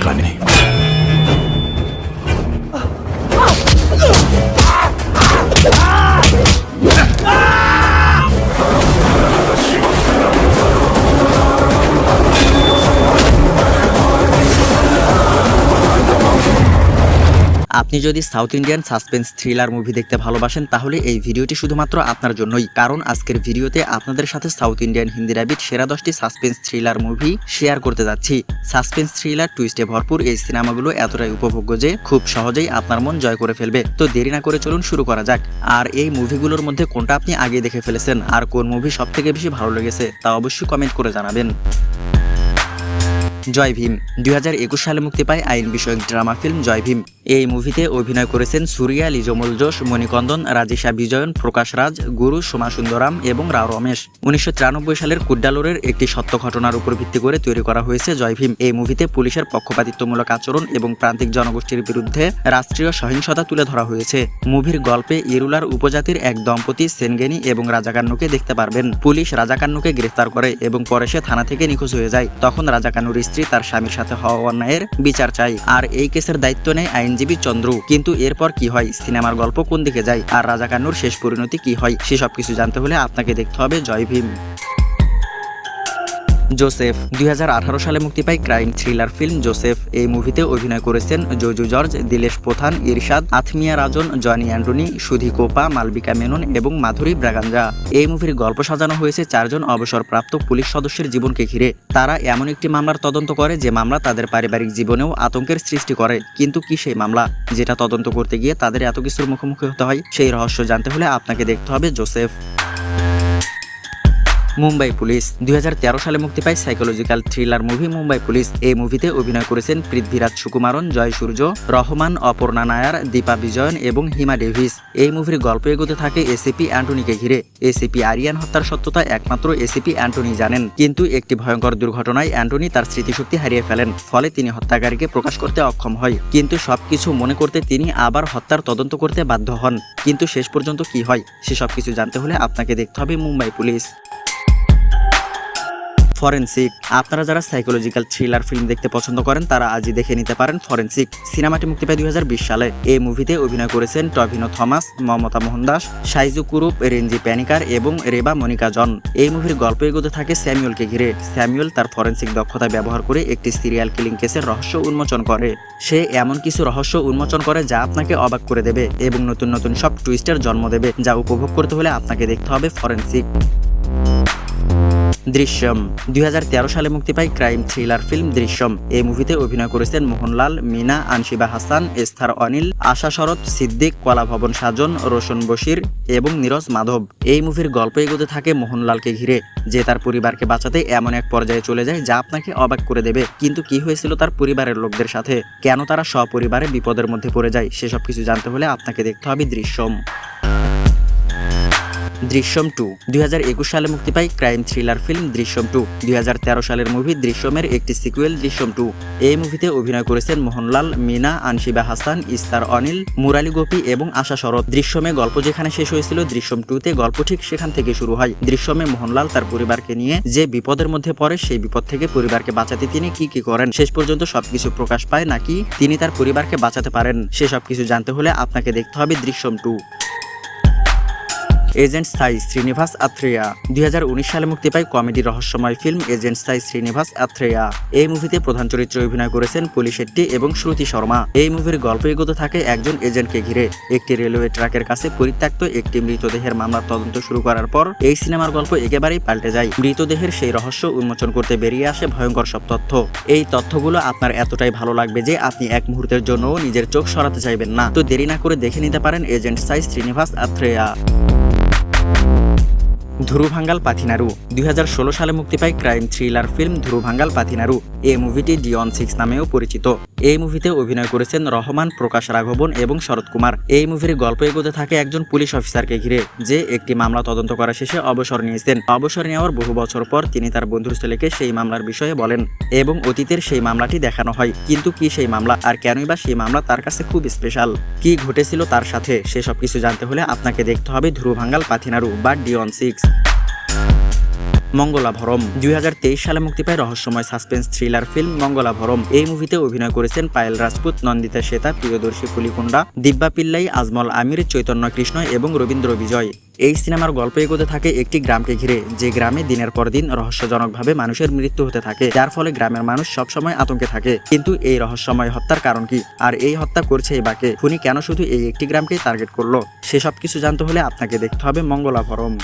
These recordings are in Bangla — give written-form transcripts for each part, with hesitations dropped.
ठिकाने। আপনি যদি south Indian suspense thriller movie দেখতে ভালোবাসেন তাহলে এই ভিডিওটি শুধুমাত্র আপনার জন্যই, কারণ আজকের ভিডিওতে আপনাদের সাথে সাউথ ইন্ডিয়ান হিন্দি র্যাবিট সেরা 10টি সাসপেন্স থ্রিলার মুভি শেয়ার করতে যাচ্ছি। সাসপেন্স থ্রিলার টুইস্টে ভরপুর এই সিনেমাগুলো এতটাই উপভোগ্য যে খুব সহজেই আপনার মন জয় করে ফেলবে। তো দেরি না করে চলুন শুরু করা যাক। আর এই মুভিগুলোর মধ্যে কোনটা আপনি আগে দেখে ফেলেছেন আর কোন মুভি সবথেকে বেশি ভালো লেগেছে তা অবশ্যই কমেন্ট করে জানাবেন। জয় ভীম 2021 সালে মুক্তি পায় আইন বিষয়ক ড্রামা ফিল্ম জয় ভীম। এই মুভিতে অভিনয় করেছেন সুরিয়া, লিজমল জোশ, মণিকন্দন, রাজিশা বিজয়ন, প্রকাশ রাজ, গুরু, সোমা সুন্দরাম এবং রাও রমেশ। 1993 সালের কুড্ডালোরের একটি সত্য ঘটনার উপর ভিত্তি করে তৈরি করা হয়েছে জয় ভীম। এই মুভিতে পুলিশের পক্ষপাতিত্বমূলক আচরণ এবং প্রান্তিক জনগোষ্ঠীর বিরুদ্ধে রাষ্ট্রীয় সহিংসতা তুলে ধরা হয়েছে। মুভির গল্পে ইরুলার উপজাতির এক দম্পতি সেনগেনি এবং রাজাকান্নুকে দেখতে পারবেন। পুলিশ রাজাকান্নুকে গ্রেফতার করে এবং পরে সে থানা থেকে নিখোঁজ হয়ে যায়। তখন রাজাকান্নুর স্ত্রী তার স্বামীর সাথে হওয়া অন্যায়ের বিচার চায় আর এই কেসের দায়িত্ব নেয় আইনজীবী চন্দ্রু। কিন্তু এরপর কি হয়, সিনেমার গল্প কোন দিকে যায় আর রাজাকান্নুর শেষ পরিণতি কি হয় সেসব কিছু জানতে হলে আপনাকে দেখতে হবে জয় ভীম। জোসেফ 2018 সালে মুক্তি পায় ক্রাইম থ্রিলার ফিল্ম জোসেফ। এই মুভিতে অভিনয় করেছেন জজু জর্জ, দিলেশ প্রধান, ইরশাদ, আথমিয়া রাজন, জনি অ্যান্টনি, সুধি কোপা, মালবিকা মেনন এবং মাধুরী ব্রাগাঞ্জা। এই মুভির গল্প সাজানো হয়েছে 4 জন অবসরপ্রাপ্ত পুলিশ সদস্যের জীবনকে ঘিরে। তারা এমন একটি মামলার তদন্ত করে যে মামলা তাদের পারিবারিক জীবনেও আতঙ্কের সৃষ্টি করে। কিন্তু কি সেই মামলা যেটা তদন্ত করতে গিয়ে তাদের এত কিছুর মুখোমুখি হতে হয়, সেই রহস্য জানতে হলে আপনাকে দেখতে হবে জোসেফ। মুম্বাই পুলিশ 2013 সালে মুক্তি পায় psychological thriller movie Mumbai police. এই মুভিতে অভিনয় করেছেন পৃথ্বীরাজ সুকুমারন, জয় সূর্য, রহমান, অপর্ণা নায়ার, দীপা বিজয়ন এবং হিমা ডেভিস। এই মুভির গল্প এগোতে থাকে এসিপি অ্যান্টনিকে ঘিরে। এসিপি আরিয়ান হত্যার সত্যতা একমাত্র এসিপি অ্যান্টনি জানেন, কিন্তু একটি ভয়ঙ্কর দুর্ঘটনায় অ্যান্টনি তার স্মৃতিশক্তি হারিয়ে ফেলেন। ফলে তিনি হত্যাকারীকে প্রকাশ করতে অক্ষম হয়, কিন্তু সবকিছু মনে করতে তিনি আবার হত্যার তদন্ত করতে বাধ্য হন। কিন্তু শেষ পর্যন্ত কি হয় সেসব কিছু জানতে হলে আপনাকে দেখতে হবে মুম্বাই পুলিশ। ফরেনসিক আপনারা যারা সাইকোলজিক্যাল থ্রিলার ফিল্ম দেখতে পছন্দ করেন তারা আজই দেখে নিতে পারেন ফরেনসিক। সিনেমাটি মুক্তি পায় 2020 সালে। এই মুভিতে অভিনয় করেছেন টভিনো থমাস, মমতা মোহনদাস, সাইজু কুরুপ, রেঞ্জি প্যানিকার এবং রেবা মনিকা জন। এই মুভির গল্প এগোতে থাকে স্যামুয়েলকে ঘিরে। স্যামুয়েল তার ফরেনসিক দক্ষতা ব্যবহার করে একটি সিরিয়াল কিলিং কেসের রহস্য উন্মোচন করে। সে এমন কিছু রহস্য উন্মোচন করে যা আপনাকে অবাক করে দেবে এবং নতুন নতুন সব টুইস্টের জন্ম দেবে, যা উপভোগ করতে হলে আপনাকে দেখতে হবে ফরেনসিক। দৃশ্যম 2013 সালে মুক্তি পায় ক্রাইম থ্রিলার ফিল্ম দৃশ্যম। এই মুভিতে অভিনয় করেছেন মোহনলাল, মিনা, আনশিবা হাসান, এস্থার অনিল, আশা শরৎ, সিদ্দিক, কলাভবন সাজন, রোশন বশির এবং নীরজ মাধব। এই মুভির গল্প এগোতে থাকে মোহনলালকে ঘিরে, যে তার পরিবারকে বাঁচাতে এমন এক পর্যায়ে চলে যায় যা আপনাকে অবাক করে দেবে। কিন্তু কি হয়েছিল তার পরিবারের লোকদের সাথে, কেন তারা সপরিবারে বিপদের মধ্যে পড়ে যায় সেসব কিছু জানতে হলে আপনাকে দেখতে হবে দৃশ্যম। দৃশ্যম 2 2021 সালে মুক্তি পায় ক্রাইম থ্রিলার ফিল্ম দৃশ্যম 2। 2013 সালের মুভি দৃশ্যমের একটি সিকুয়েল দৃশ্যম 2। এই মুভিতে অভিনয় করেছেন মোহনলাল, মিনা, আনশিবা হাসান, ইস্তার অনিল, মুরালি গোপী এবং আশা শরৎ। দৃশ্যমে গল্প যেখানে শেষ হয়েছিল দৃশ্যম 2-তে গল্প ঠিক সেখান থেকে শুরু হয়। দৃশ্যমে মোহনলাল তার পরিবারকে নিয়ে যে বিপদের মধ্যে পড়ে সেই বিপদ থেকে পরিবারকে বাঁচাতে তিনি কি করেন শেষ পর্যন্ত সবকিছু প্রকাশ পায়, নাকি তিনি তার পরিবারকে বাঁচাতে পারেন সেসব কিছু জানতে হলে আপনাকে দেখতে হবে দৃশ্যম 2। এজেন্ট সাই শ্রীনিবাস আথ্রেয়া 2019 সালে মুক্তি পায় কমেডি রহস্যময় ফিল্ম এজেন্ট সাই শ্রীনিবাস আথ্রেয়া। এই মুভিতে প্রধান চরিত্রে অভিনয় করেছেন পুলি শেট্টি এবং শ্রুতি শর্মা। এই মুভির গল্প এগোতে থাকে একজন এজেন্টকে ঘিরে। একটি রেলওয়ে ট্র্যাকের কাছে পরিত্যক্ত একটি মৃতদেহের মামলার তদন্ত শুরু করার পর এই সিনেমার গল্প একেবারেই পাল্টে যায়। মৃতদেহের সেই রহস্য উন্মোচন করতে বেরিয়ে আসে ভয়ঙ্কর সব তথ্য। এই তথ্যগুলো আপনার এতটাই ভালো লাগবে যে আপনি এক মুহূর্তের জন্যও নিজের চোখ সরাতে চাইবেন না। তো দেরি না করে দেখে নিতে পারেন এজেন্ট সাই শ্রীনিবাস আথ্রেয়া। ধুরুভাঙ্গাল পাথিনারু 2016 সালে মুক্তি পায় ক্রাইম থ্রিলার ফিল্ম ধুরুভাঙ্গাল পাথিনারু। এই মুভিটি ডিওন 6 নামেও পরিচিত। এই মুভিতে অভিনয় করেছেন রহমান, প্রকাশ রাঘবন এবং শরৎ কুমার। এই মুভির গল্প এগোতে থাকে একজন পুলিশ অফিসারকে ঘিরে, যে একটি মামলা তদন্ত করা শেষে অবসর নিয়েছেন। অবসর নেওয়ার বহু বছর পর তিনি তার বন্ধুর ছেলেকে সেই মামলার বিষয়ে বলেন এবং অতীতের সেই মামলাটি দেখানো হয়। কিন্তু কি সেই মামলা আর কেনই বা সেই মামলা তার কাছে খুব স্পেশাল, কি ঘটেছিল তার সাথে সেসব কিছু জানতে হলে আপনাকে দেখতে হবে ধুরুভাঙ্গাল পাথিনারু বা ডিওন 6। মঙ্গলাভরম 2023 সালে মুক্তি পায় রহস্যময় সাসপেন্স থ্রিলার ফিল্ম মঙ্গলাভরম। এই মুভিতে অভিনয় করেছেন পায়েল রাজপুত, নন্দিতা শ্বেতা, প্রিয়দর্শী ফুলিকুন্ডা, দিব্যা পিল্লাই, আজমল আমির, চৈতন্য কৃষ্ণ এবং রবীন্দ্র বিজয়। এই সিনেমার গল্প এগোতে থাকে একটি গ্রামকে ঘিরে, যে গ্রামে দিনের পর দিন রহস্যজনকভাবে মানুষের মৃত্যু হতে থাকে, যার ফলে গ্রামের মানুষ সবসময় আতঙ্কে থাকে। কিন্তু এই রহস্যময় হত্যার কারণ কি, আর এই হত্যা করছে এই বাকে, খুনি কেন শুধু এই একটি গ্রামকেই টার্গেট করলো, সেসব কিছু জানতে হলে আপনাকে দেখতে হবে মঙ্গলাভরম।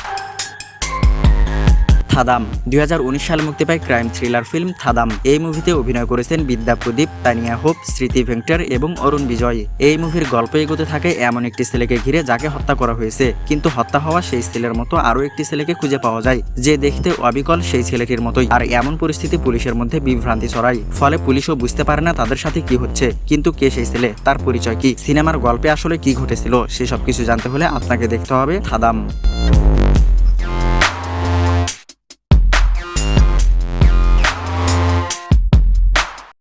থাদাম 2019 সালে মুক্তি পায় ক্রাইম থ্রিলার ফিল্ম থাদাম। এই মুভিতে অভিনয় করেছেন বিদ্যা প্রদীপ, তানিয়া হোপ, স্মৃতি ভেঙ্কটার এবং অরুণ বিজয়। এই মুভির গল্প এগোতে থাকে এমন একটি ছেলেকে ঘিরে যাকে হত্যা করা হয়েছে, কিন্তু হত্যা হওয়া সেই ছেলের মতো আরও একটি ছেলেকে খুঁজে পাওয়া যায়, যে দেখতে অবিকল সেই ছেলেটির মতোই। আর এমন পরিস্থিতি পুলিশের মধ্যে বিভ্রান্তি ছড়ায়, ফলে পুলিশও বুঝতে পারে না তাদের সাথে কি হচ্ছে, কিন্তু কে সেই ছেলে, তার পরিচয় কি, সিনেমার গল্পে আসলে কি ঘটেছিল, সেসব কিছু জানতে হলে আপনাকে দেখতে হবে থাদাম।